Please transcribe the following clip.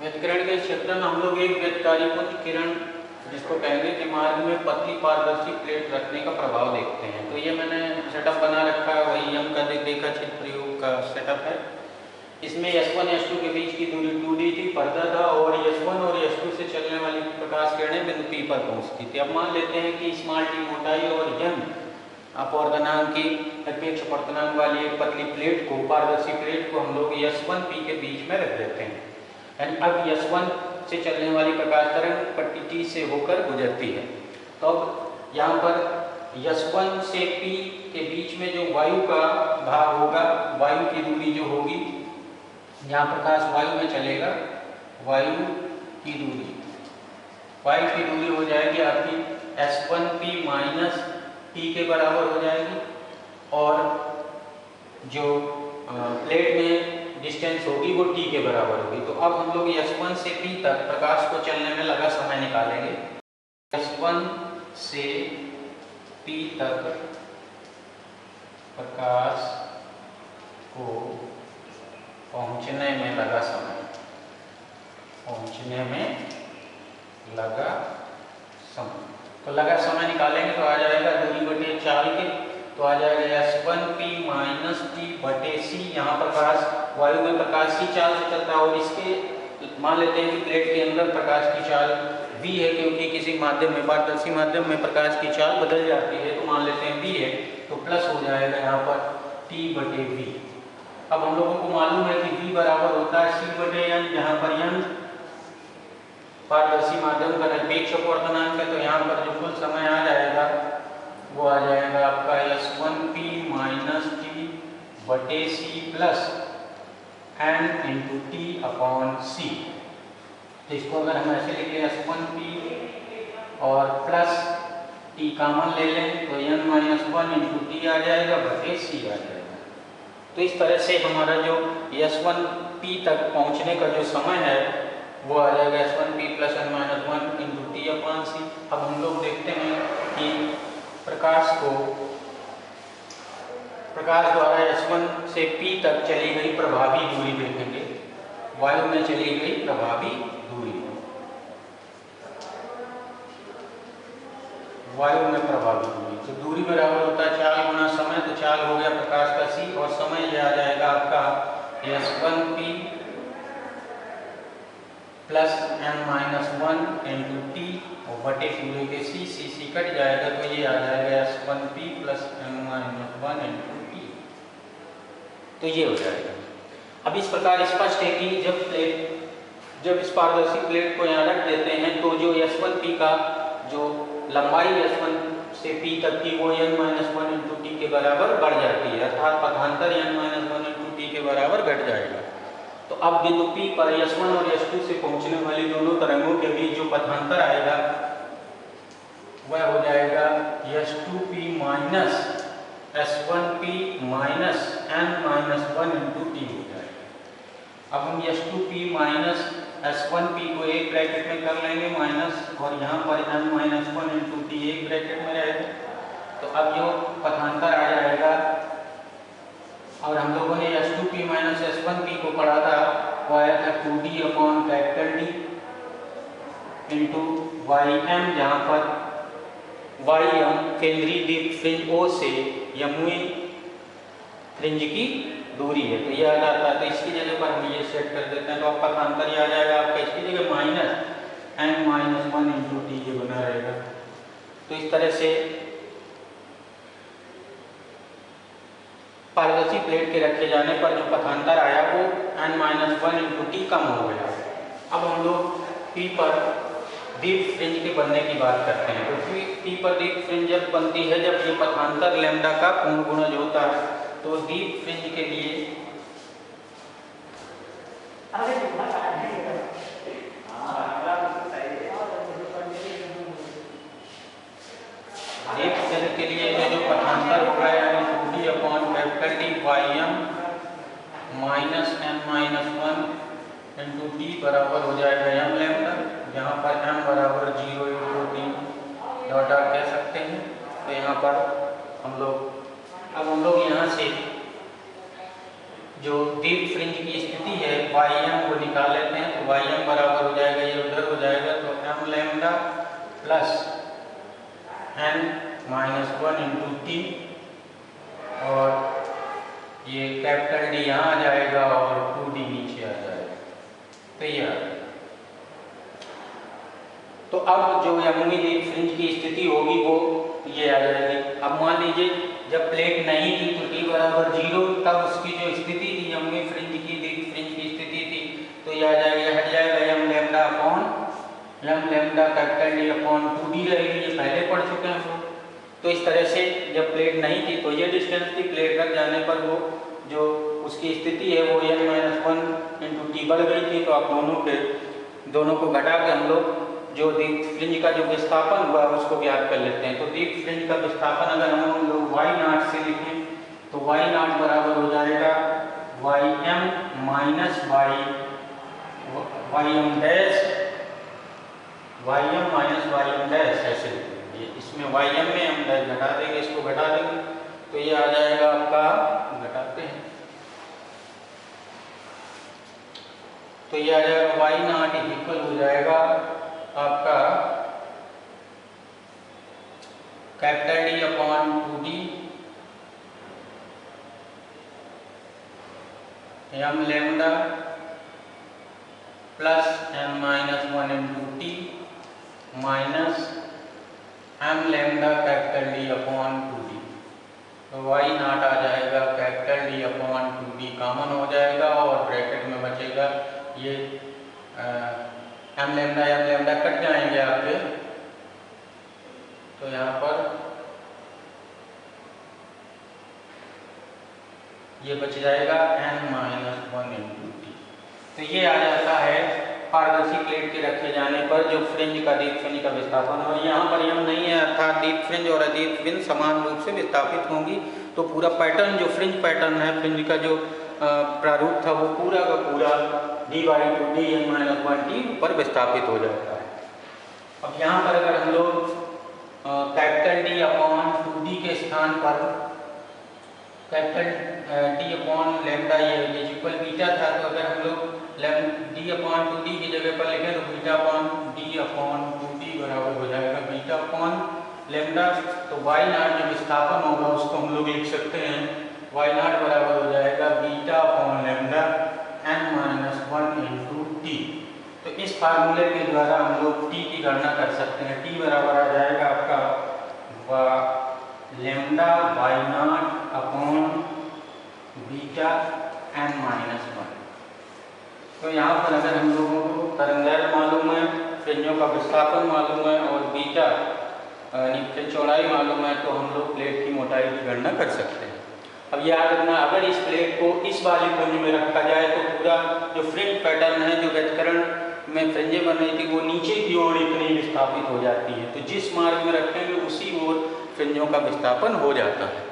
व्यतिकरण के क्षेत्र में हम लोग एक व्यतिकारी पुंज किरण जिसको कहेंगे कि मार्ग में पतली पारदर्शी प्लेट रखने का प्रभाव देखते हैं। तो ये मैंने सेटअप बना रखा है, वही यम का रेखाचित्र प्रयोग का सेटअप है। इसमें S1 S2 के बीच की दूरी 2d थी, पर्दा था, और S1 और S2 से चलने वाली प्रकाश किरणें बिंदु P पर पहुंचती थी। अब मान लेते हैं कि स्मॉल t मोटाई और n अपवर्तनांक की निरपेक्ष अपवर्तनांक वाली एक पतली प्लेट को, पारदर्शी प्लेट को हम लोग S1P के बीच में रख देते हैं। यानी अब S1 से चलने वाली प्रकाश तरंग पट्टी T से होकर गुजरती है। तो अब यहाँ पर S1 से P के बीच में जो वायु का भाग होगा, वायु की दूरी जो होगी, यहाँ प्रकाश वायु में चलेगा, वायु की दूरी हो जाएगी आपकी S1P माइनस T के बराबर हो जाएगी, और जो प्लेट में डिस्टेंस होगी वो T के बराबर होगी। तो अब हम लोग S1 से P तक प्रकाश को चलने में लगा समय निकालेंगे। S1 से P तक प्रकाश को पहुंचने में लगा समय, तो लगा समय निकालेंगे तो आ जाएगा दूरी बटे चाल के, तो आ जाएगा S1P माइनस T बटे C। यहाँ प्रकाश वायु में प्रकाश की चाल से चलता है, और इसके मान लेते हैं कि प्लेट के अंदर प्रकाश की चाल v है, क्योंकि किसी माध्यम में, पारदर्शी माध्यम में प्रकाश की चाल बदल जाती है, तो मान लेते हैं v है, तो प्लस हो जाएगा यहाँ पर T बटे v। अब हम लोगों को मालूम है कि v बराबर होता है C बटे n, जहाँ पर n पारदर्शी माध्यम का निरपेक्ष अपवर्तनांक है। तो यहाँ पर जो कुल समय आ जाएगा वो आ जाएगा आपका S1P माइनस T बटे C plus n into T upon C। तो इसको अगर हम ऐसे लिखें S1P और प्लस T कॉमन ले लें तो n माइनस 1 इंटू T आ जाएगा बटे C आ जाएगा। तो इस तरह से हमारा जो S1P तक पहुँचने का जो समय है वो आ जाएगा S1P plus n minus 1 into T upon C। अब हम लोग देखते हैं कि प्रकाश द्वारा S1 से P तक चली गई प्रभावी दूरी देखेंगे, वायु में चली गई प्रभावी दूरी, वायु में प्रभावी दूरी, तो दूरी बराबर होता है चाल गुना समय, तो चाल हो गया प्रकाश का C, और समय यह आ जाएगा आपका S1P plus n minus 1 into T और बटे पूरे के C कट जाएगा, तो ये आ जाएगा S1P plus n minus 1 into T। तो ये हो जाएगा। अब इस प्रकार स्पष्ट है कि जब इस पारदर्शी प्लेट को यहाँ रख देते हैं तो जो S1P का जो लंबाई S1 से P तक की वो n माइनस 1 इंटू T के बराबर बढ़ जाती है, अर्थात पथांतर n माइनस 1 इंटू T के बराबर घट जाएगा। तो अब बिंदु P पर S1 और S2 से पहुंचने वाली दोनों तरंगों के बीच जो पथांतर आएगा वह हो जाएगा S2P minus S1P minus n minus 1 into T हो जाएगा। अब हम S2P माइनस S1P को एक ब्रैकेट में कर लेंगे माइनस, और यहाँ पर n माइनस 1 इंटू T एक ब्रैकेट में रहेगा। तो अब जो पथांतर आ जाएगा, और हम लोगों ने S2P माइनस S1P को पढ़ा था, वो आया था 2D upon capital D into YM, जहाँ पर YM केंद्रीय दीप फ्रिंज O से यमुई फ्रिंज की दूरी है, तो यह आ जाता है। तो इसकी जगह पर हम ये सेट कर देते हैं, तो अब पथांतर आ जाएगा आपका, इसकी जगह minus n minus 1 into T ये बना रहेगा। तो इस तरह से पारदर्शी प्लेट के रखे जाने पर जो पथांतर आया वो n माइनस 1 इंटू T कम हो गया। अब हम लोग P पर दीप फ्रिंज के बनने की बात करते हैं। तो P पर दीप फ्रिंज जब बनती है, जब ये पथांतर लैम्डा का पूर्ण गुणज होता है, तो दीप फ्रिंज के लिए जो पथांतर होगा यानी 2D upon capital D YM minus n minus 1 into T बराबर हो जाएगा m लैम्डा, जहाँ पर m बराबर 0 1 2 3 डॉट डॉट कह सकते हैं। तो यहाँ पर हम लोग यहाँ से जो दीप फ्रिंज की स्थिति है YM को निकाल लेते हैं। तो वाई एम बराबर हो जाएगा, ये उधर हो जाएगा, तो M lambda plus N minus 1 into T, और ये कैपिटल डी यहाँ आ जाएगा और 2d नीचे आ जाएगा। तो ये तो अब जो यमुनी द्वीप फ्रिंज की स्थिति होगी वो ये आ जाएगी। अब मान लीजिए जब प्लेट नहीं थी तो टी बराबर 0, तब उसकी जो स्थिति थी यमुनी फ्रिंज की द्वीप फ्रिंज की स्थिति थी, तो ये आ जाएगा, हट जाएगा, M lambda upon M lambda capital D upon 2d रहेगी, ये पहले पढ़ चुके हैं हम लोग। तो इस तरह से जब प्लेट नहीं थी तो ये डिस्टेंस थी, प्लेट रख जाने पर वो जो उसकी स्थिति है वो n माइनस 1 इंटू टी बढ़ गई थी। तो आप दोनों को घटा के हम लोग जो द्वीप फ्रिंज का जो विस्थापन हुआ उसको ज्ञात कर लेते हैं। तो द्वीप फ्रिंज का विस्थापन अगर हम लोग वाई नॉट से लिखें तो वाई नॉट बराबर हो जाएगा Y M minus Y M dash, Y M minus Y M dash, ऐसे लिखेंगे। इसमें वाई एम में हम डैश घटा देंगे, इसको घटा देंगे, तो ये आ जाएगा आपका, घटाते हैं, तो ये आ जाएगा वाई नॉट इक्वल हो जाएगा आपका capital D upon 2d M lambda plus M minus 1 into T minus M lambda capital D upon 2d। तो वाई नॉट आ जाएगा capital D upon 2d common हो जाएगा और ब्रैकेट में बचेगा ये एम लैम्डा कट जाएंगे आपके, तो यहाँ पर ये बच जाएगा n माइनस 1 इंटू टी। तो ये आ जाता है पारदर्शी प्लेट के रखे जाने पर जो फ्रिंज का द्वीप फ्रिंज का विस्थापन, और यहाँ पर यम नहीं है, अर्थात द्वीप फ्रिंज और अद्वीप फ्रिंज समान रूप से विस्थापित होंगी। तो पूरा पैटर्न जो फ्रिंज पैटर्न है, फ्रिंज का जो प्रारूप था वो पूरा का पूरा d/2d n माइनस 1t पर विस्थापित हो जाता है। अब यहाँ पर अगर हम लोग कैपिटल D अपॉन 2d के स्थान पर कैपिटल D अपॉन लैम्डा ये इक्वल बीटा था, तो अगर हम लोग d अपॉन 2d की जगह पर लिखें तो beta upon d upon 2d बराबर हो जाएगा बीटा अपॉन लैम्डा। तो वाई नॉट जो विस्थापन होगा उसको हम लोग लिख सकते हैं, वाई नॉट बराबर हो जाएगा beta upon lambda n minus 1 into T. तो इस फार्मूले के द्वारा हम लोग t की गणना कर सकते हैं। t बराबर आ जाएगा आपका lambda Y nought upon beta n minus 1। तो यहाँ पर अगर हम लोगों को तरंगदैर्घ्य मालूम है, फ्रिंजों का विस्थापन मालूम है और बीटा यानी चौड़ाई मालूम है, तो हम लोग प्लेट की मोटाई की गणना कर सकते हैं। अब याद रखना, अगर इस प्लेट को इस वाली कुंज में रखा जाए तो पूरा जो फ्रिंज पैटर्न है, जो व्यतिकरण में फ्रिंजें बन रही थी वो नीचे की ओर इतनी विस्थापित हो जाती है, तो जिस मार्ग में रखेंगे उसी ओर फ्रिंजों का विस्थापन हो जाता है।